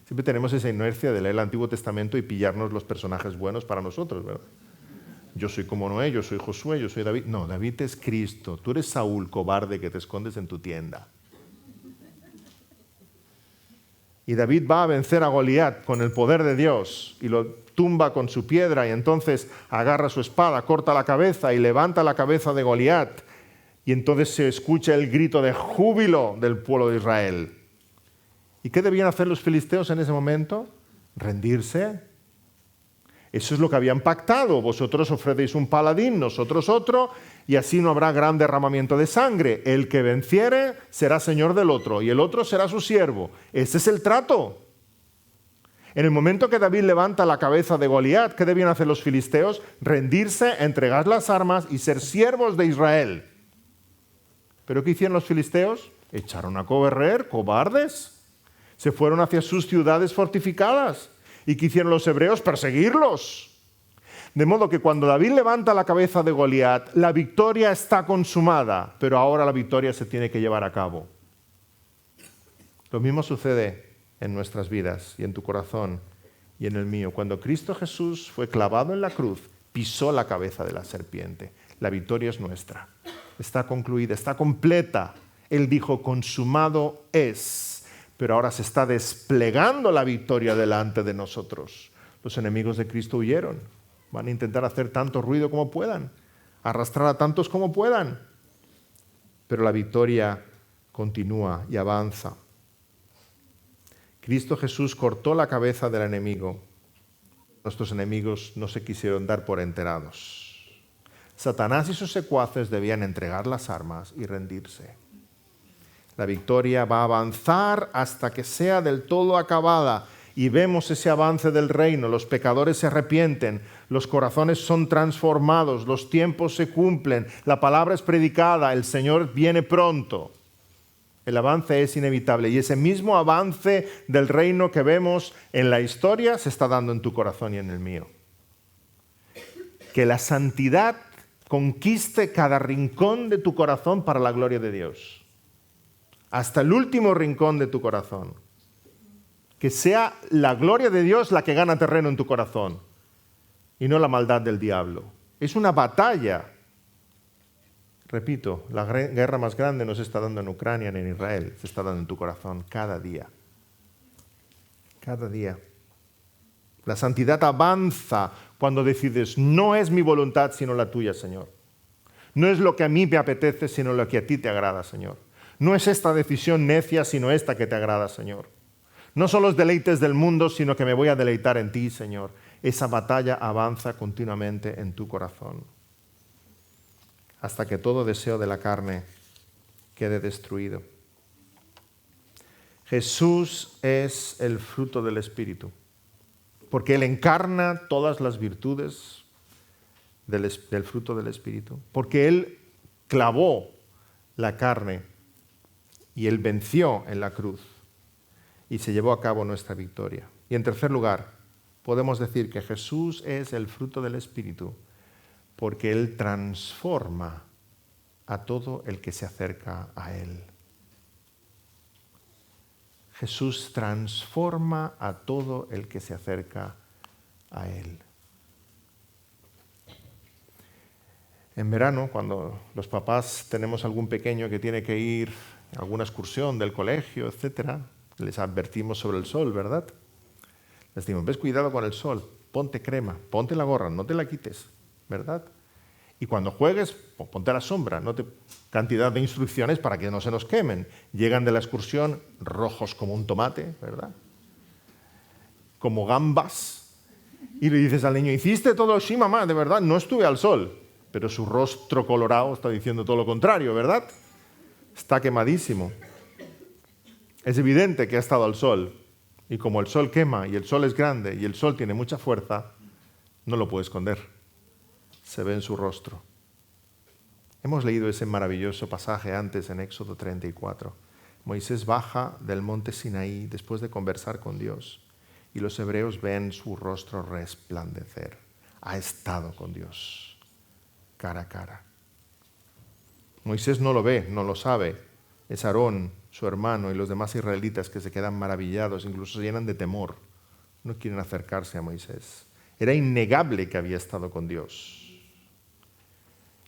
Siempre tenemos esa inercia de leer el Antiguo Testamento y pillarnos los personajes buenos para nosotros, ¿verdad? Yo soy como Noé, yo soy Josué, yo soy David. No, David es Cristo. Tú eres Saúl, cobarde, que te escondes en tu tienda. Y David va a vencer a Goliat con el poder de Dios y lo tumba con su piedra y entonces agarra su espada, corta la cabeza y levanta la cabeza de Goliat. Y entonces se escucha el grito de júbilo del pueblo de Israel. ¿Y qué debían hacer los filisteos en ese momento? Rendirse. Eso es lo que habían pactado. Vosotros ofrecéis un paladín, nosotros otro, y así no habrá gran derramamiento de sangre. El que venciere será señor del otro, y el otro será su siervo. Ese es el trato. En el momento que David levanta la cabeza de Goliat, ¿qué debían hacer los filisteos? Rendirse, entregar las armas y ser siervos de Israel. ¿Pero qué hicieron los filisteos? Echaron a correr, cobardes. Se fueron hacia sus ciudades fortificadas. ¿Y qué hicieron los hebreos? Perseguirlos. De modo que cuando David levanta la cabeza de Goliat, la victoria está consumada, pero ahora la victoria se tiene que llevar a cabo. Lo mismo sucede en nuestras vidas y en tu corazón y en el mío. Cuando Cristo Jesús fue clavado en la cruz, pisó la cabeza de la serpiente. La victoria es nuestra. Está concluida, está completa. Él dijo, consumado es. Pero ahora se está desplegando la victoria delante de nosotros. Los enemigos de Cristo huyeron. Van a intentar hacer tanto ruido como puedan, arrastrar a tantos como puedan. Pero la victoria continúa y avanza. Cristo Jesús cortó la cabeza del enemigo. Nuestros enemigos no se quisieron dar por enterados. Satanás y sus secuaces debían entregar las armas y rendirse. La victoria va a avanzar hasta que sea del todo acabada y vemos ese avance del reino. Los pecadores se arrepienten, los corazones son transformados, los tiempos se cumplen, la palabra es predicada, el Señor viene pronto. El avance es inevitable y ese mismo avance del reino que vemos en la historia se está dando en tu corazón y en el mío. Que la santidad conquiste cada rincón de tu corazón para la gloria de Dios. Hasta el último rincón de tu corazón. Que sea la gloria de Dios la que gana terreno en tu corazón y no la maldad del diablo. Es una batalla. Repito, la guerra más grande no se está dando en Ucrania ni en Israel, se está dando en tu corazón cada día. Cada día. La santidad avanza cuando decides, no es mi voluntad sino la tuya, Señor. No es lo que a mí me apetece sino lo que a ti te agrada, Señor. No es esta decisión necia, sino esta que te agrada, Señor. No son los deleites del mundo, sino que me voy a deleitar en ti, Señor. esa batalla avanza continuamente en tu corazón, hasta que todo deseo de la carne quede destruido. Jesús es el fruto del Espíritu, porque Él encarna todas las virtudes del fruto del Espíritu, porque Él clavó la carne y Él venció en la cruz y se llevó a cabo nuestra victoria. Y en tercer lugar, podemos decir que Jesús es el fruto del Espíritu, porque Él transforma a todo el que se acerca a Él. Jesús transforma a todo el que se acerca a Él. En verano, cuando los papás tenemos algún pequeño que tiene que ir a alguna excursión del colegio, etc., les advertimos sobre el sol, ¿verdad? Les decimos, ves, cuidado con el sol, ponte crema, ponte la gorra, no te la quites, ¿verdad? Y cuando juegues, ponte a la sombra, cantidad de instrucciones para que no se nos quemen. Llegan de la excursión rojos como un tomate, ¿verdad? Como gambas. Y le dices al niño, ¿hiciste todo? Sí, mamá, de verdad, no estuve al sol. Pero su rostro colorado está diciendo todo lo contrario, ¿verdad? Está quemadísimo. Es evidente que ha estado al sol. Y como el sol quema y el sol es grande y el sol tiene mucha fuerza, no lo puede esconder. Se ve en su rostro. Hemos leído ese maravilloso pasaje antes en Éxodo 34. Moisés baja del monte Sinaí después de conversar con Dios y los hebreos ven su rostro resplandecer. Ha estado con Dios, cara a cara. Moisés no lo ve, no lo sabe. Es Aarón, su hermano, y los demás israelitas que se quedan maravillados, incluso se llenan de temor. No quieren acercarse a Moisés. Era innegable que había estado con Dios.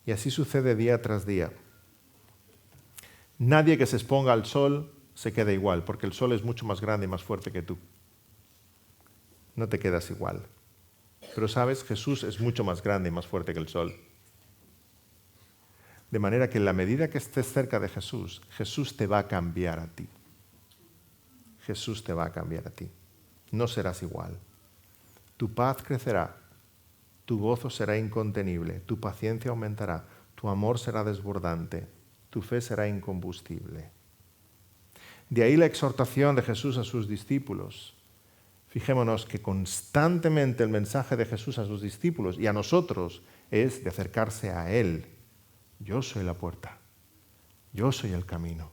Y así sucede día tras día. Nadie que se exponga al sol se queda igual, porque el sol es mucho más grande y más fuerte que tú. No te quedas igual. Pero sabes, Jesús es mucho más grande y más fuerte que el sol. De manera que en la medida que estés cerca de Jesús, Jesús te va a cambiar a ti. Jesús te va a cambiar a ti. No serás igual. Tu paz crecerá. Tu gozo será incontenible, tu paciencia aumentará, tu amor será desbordante, tu fe será incombustible. De ahí la exhortación de Jesús a sus discípulos. Fijémonos que constantemente el mensaje de Jesús a sus discípulos y a nosotros es de acercarse a Él. Yo soy la puerta, yo soy el camino,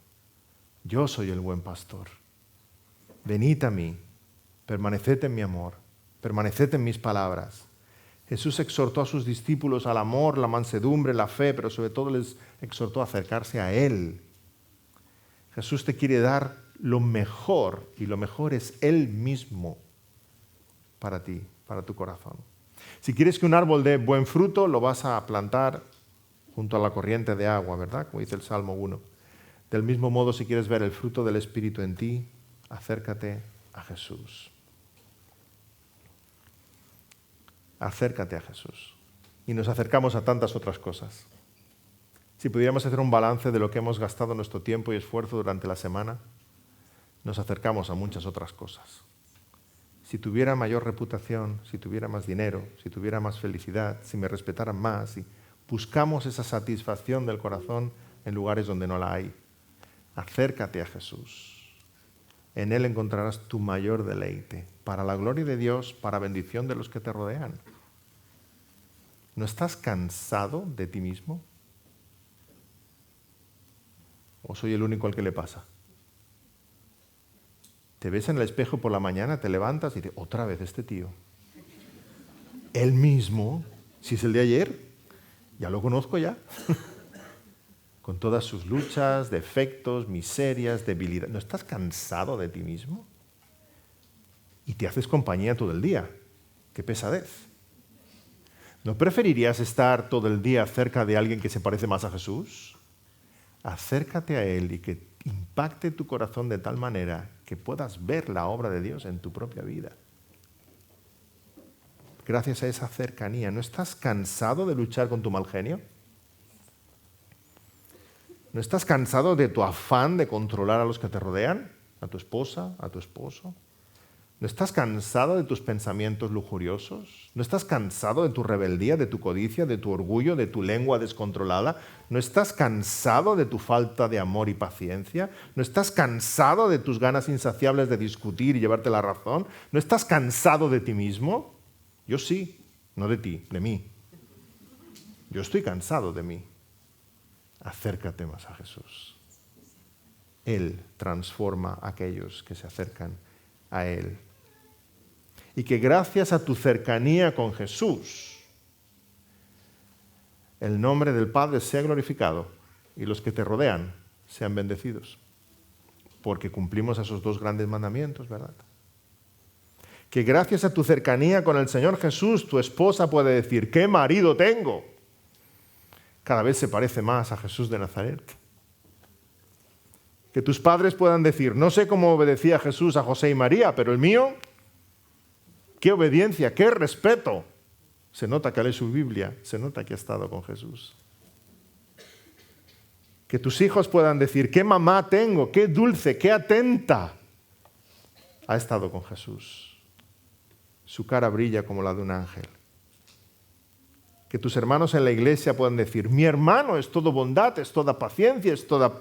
yo soy el buen pastor. Venid a mí, permaneced en mi amor, permaneced en mis palabras. Jesús exhortó a sus discípulos al amor, la mansedumbre, la fe, pero sobre todo les exhortó a acercarse a Él. Jesús te quiere dar lo mejor, y lo mejor es Él mismo para ti, para tu corazón. Si quieres que un árbol dé buen fruto, lo vas a plantar junto a la corriente de agua, ¿verdad? Como dice el Salmo 1. Del mismo modo, si quieres ver el fruto del Espíritu en ti, acércate a Jesús. Acércate a Jesús. Y nos acercamos a tantas otras cosas. Si pudiéramos hacer un balance de lo que hemos gastado nuestro tiempo y esfuerzo durante la semana, nos acercamos a muchas otras cosas. Si tuviera mayor reputación, si tuviera más dinero, si tuviera más felicidad, si me respetaran más, si buscamos esa satisfacción del corazón en lugares donde no la hay. Acércate a Jesús. En Él encontrarás tu mayor deleite, para la gloria de Dios, para bendición de los que te rodean. ¿No estás cansado de ti mismo? ¿O soy el único al que le pasa? Te ves en el espejo por la mañana, te levantas y dices, otra vez este tío. Él mismo, si es el de ayer, ya lo conozco ya. Con todas sus luchas, defectos, miserias, debilidades. ¿No estás cansado de ti mismo? Y te haces compañía todo el día. ¡Qué pesadez! ¿No preferirías estar todo el día cerca de alguien que se parece más a Jesús? Acércate a Él y que impacte tu corazón de tal manera que puedas ver la obra de Dios en tu propia vida. Gracias a esa cercanía, ¿no estás cansado de luchar con tu mal genio? ¿No estás cansado de tu afán de controlar a los que te rodean? ¿A tu esposa? ¿A tu esposo? ¿No estás cansado de tus pensamientos lujuriosos? ¿No estás cansado de tu rebeldía, de tu codicia, de tu orgullo, de tu lengua descontrolada? ¿No estás cansado de tu falta de amor y paciencia? ¿No estás cansado de tus ganas insaciables de discutir y llevarte la razón? ¿No estás cansado de ti mismo? Yo sí, no de ti, de mí. Yo estoy cansado de mí. Acércate más a Jesús. Él transforma a aquellos que se acercan a Él. Y que gracias a tu cercanía con Jesús, el nombre del Padre sea glorificado y los que te rodean sean bendecidos. Porque cumplimos esos dos grandes mandamientos, ¿verdad? Que gracias a tu cercanía con el Señor Jesús, tu esposa puede decir, ¡qué marido tengo! Cada vez se parece más a Jesús de Nazaret. Que tus padres puedan decir, no sé cómo obedecía Jesús a José y María, pero el mío, qué obediencia, qué respeto. Se nota que lee su Biblia, se nota que ha estado con Jesús. Que tus hijos puedan decir, qué mamá tengo, qué dulce, qué atenta. Ha estado con Jesús. Su cara brilla como la de un ángel. Que tus hermanos en la iglesia puedan decir, mi hermano es todo bondad, es toda paciencia, es toda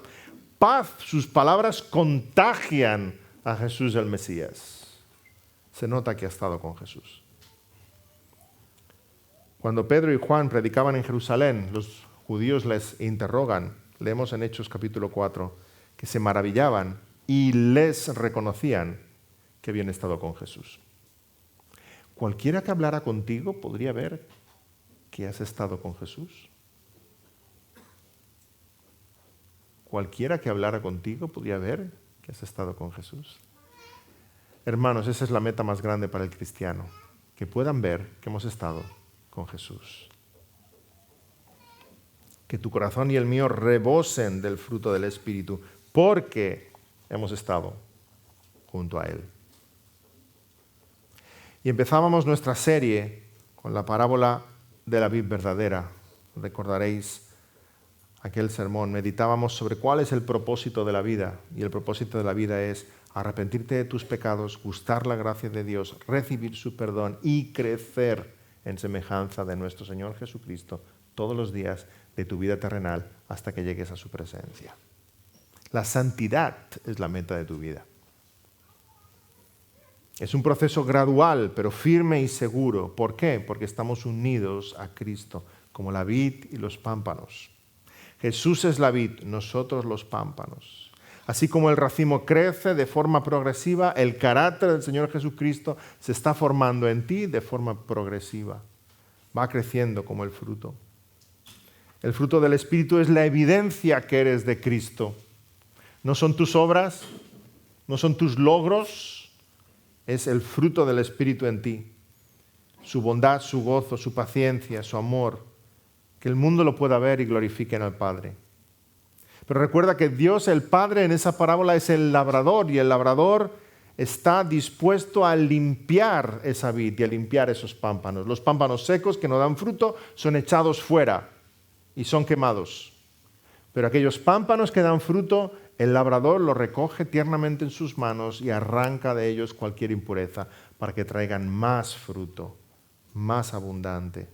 paz. Sus palabras contagian a Jesús el Mesías. Se nota que ha estado con Jesús. Cuando Pedro y Juan predicaban en Jerusalén, los judíos les interrogan, leemos en Hechos capítulo 4, que se maravillaban y les reconocían que habían estado con Jesús. Cualquiera que hablara contigo podría ver que has estado con Jesús. Cualquiera que hablara contigo podría ver que has estado con Jesús. Hermanos, esa es la meta más grande para el cristiano, que puedan ver que hemos estado con Jesús. Que tu corazón y el mío rebosen del fruto del Espíritu, porque hemos estado junto a Él. Y empezábamos nuestra serie con la parábola de la vid verdadera. Recordaréis aquel sermón. Meditábamos sobre cuál es el propósito de la vida. Y el propósito de la vida es arrepentirte de tus pecados, gustar la gracia de Dios, recibir su perdón y crecer en semejanza de nuestro Señor Jesucristo todos los días de tu vida terrenal hasta que llegues a su presencia. La santidad es la meta de tu vida. Es un proceso gradual, pero firme y seguro. ¿Por qué? Porque estamos unidos a Cristo, como la vid y los pámpanos. Jesús es la vid, nosotros los pámpanos. Así como el racimo crece de forma progresiva, el carácter del Señor Jesucristo se está formando en ti de forma progresiva. Va creciendo como el fruto. El fruto del Espíritu es la evidencia que eres de Cristo. No son tus obras, no son tus logros, es el fruto del Espíritu en ti. Su bondad, su gozo, su paciencia, su amor. Que el mundo lo pueda ver y glorifiquen al Padre. Pero recuerda que Dios, el Padre, en esa parábola es el labrador, y el labrador está dispuesto a limpiar esa vid y a limpiar esos pámpanos. Los pámpanos secos que no dan fruto son echados fuera y son quemados. Pero aquellos pámpanos que dan fruto, el labrador los recoge tiernamente en sus manos y arranca de ellos cualquier impureza para que traigan más fruto, más abundante.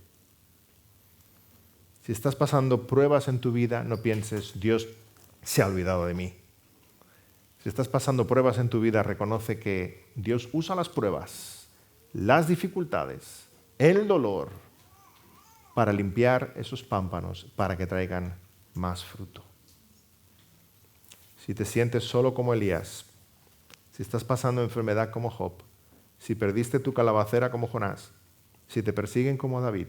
Si estás pasando pruebas en tu vida, no pienses, Dios se ha olvidado de mí. Si estás pasando pruebas en tu vida, reconoce que Dios usa las pruebas, las dificultades, el dolor, para limpiar esos pámpanos, para que traigan más fruto. Si te sientes solo como Elías, si estás pasando enfermedad como Job, si perdiste tu calabacera como Jonás, si te persiguen como David,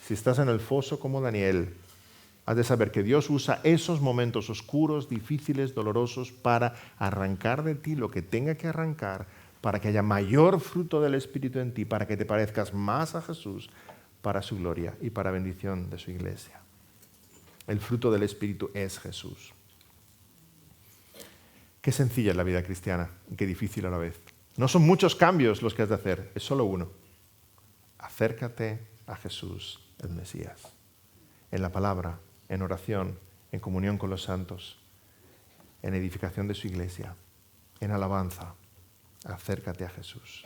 si estás en el foso como Daniel, has de saber que Dios usa esos momentos oscuros, difíciles, dolorosos para arrancar de ti lo que tenga que arrancar, para que haya mayor fruto del Espíritu en ti, para que te parezcas más a Jesús, para su gloria y para bendición de su iglesia. El fruto del Espíritu es Jesús. Qué sencilla es la vida cristiana y qué difícil a la vez. No son muchos cambios los que has de hacer, es solo uno. Acércate a Jesús, el Mesías, en la palabra, en oración, en comunión con los santos, en edificación de su iglesia, en alabanza, Acércate a Jesús.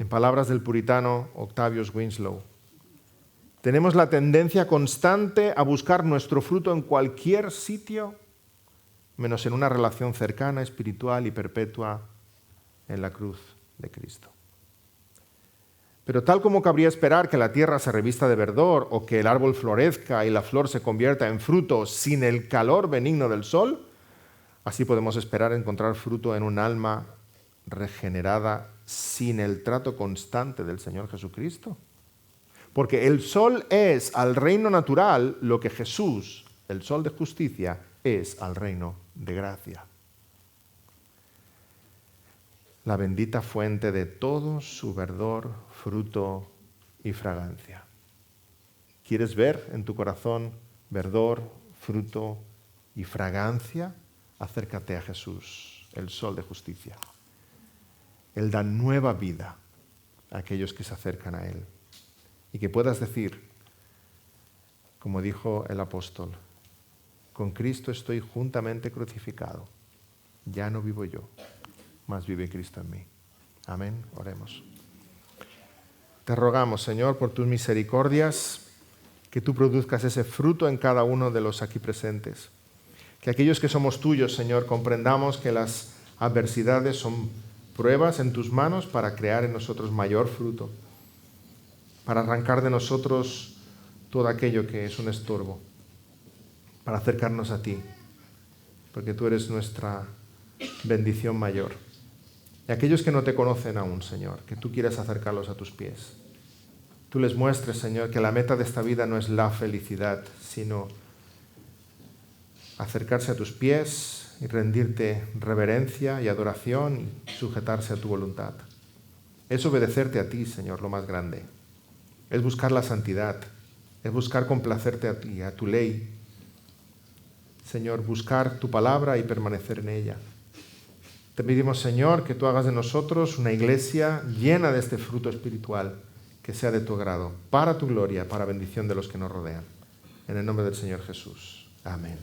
En palabras del puritano Octavius Winslow, tenemos la tendencia constante a buscar nuestro fruto en cualquier sitio, menos en una relación cercana, espiritual y perpetua en la cruz de Cristo. Pero tal como cabría esperar que la tierra se revista de verdor o que el árbol florezca y la flor se convierta en fruto sin el calor benigno del sol, así podemos esperar encontrar fruto en un alma regenerada sin el trato constante del Señor Jesucristo. Porque el sol es al reino natural lo que Jesús, el sol de justicia, es al reino de gracia. La bendita fuente de todo su verdor, fruto y fragancia. ¿Quieres ver en tu corazón verdor, fruto y fragancia? Acércate a Jesús, el sol de justicia. Él da nueva vida a aquellos que se acercan a Él. Y que puedas decir, como dijo el apóstol, con Cristo estoy juntamente crucificado. Ya no vivo yo, mas vive Cristo en mí. Amén. Oremos. Te rogamos, Señor, por tus misericordias, que tú produzcas ese fruto en cada uno de los aquí presentes. Que aquellos que somos tuyos, Señor, comprendamos que las adversidades son pruebas en tus manos para crear en nosotros mayor fruto, para arrancar de nosotros todo aquello que es un estorbo, para acercarnos a ti, porque tú eres nuestra bendición mayor. Y aquellos que no te conocen aún, Señor, que tú quieras acercarlos a tus pies. Tú les muestres, Señor, que la meta de esta vida no es la felicidad, sino acercarse a tus pies y rendirte reverencia y adoración y sujetarse a tu voluntad. Es obedecerte a ti, Señor, lo más grande. Es buscar la santidad, es buscar complacerte a ti, a tu ley. Señor, buscar tu palabra y permanecer en ella. Te pedimos, Señor, que tú hagas de nosotros una iglesia llena de este fruto espiritual, que sea de tu agrado, para tu gloria, para bendición de los que nos rodean. En el nombre del Señor Jesús. Amén.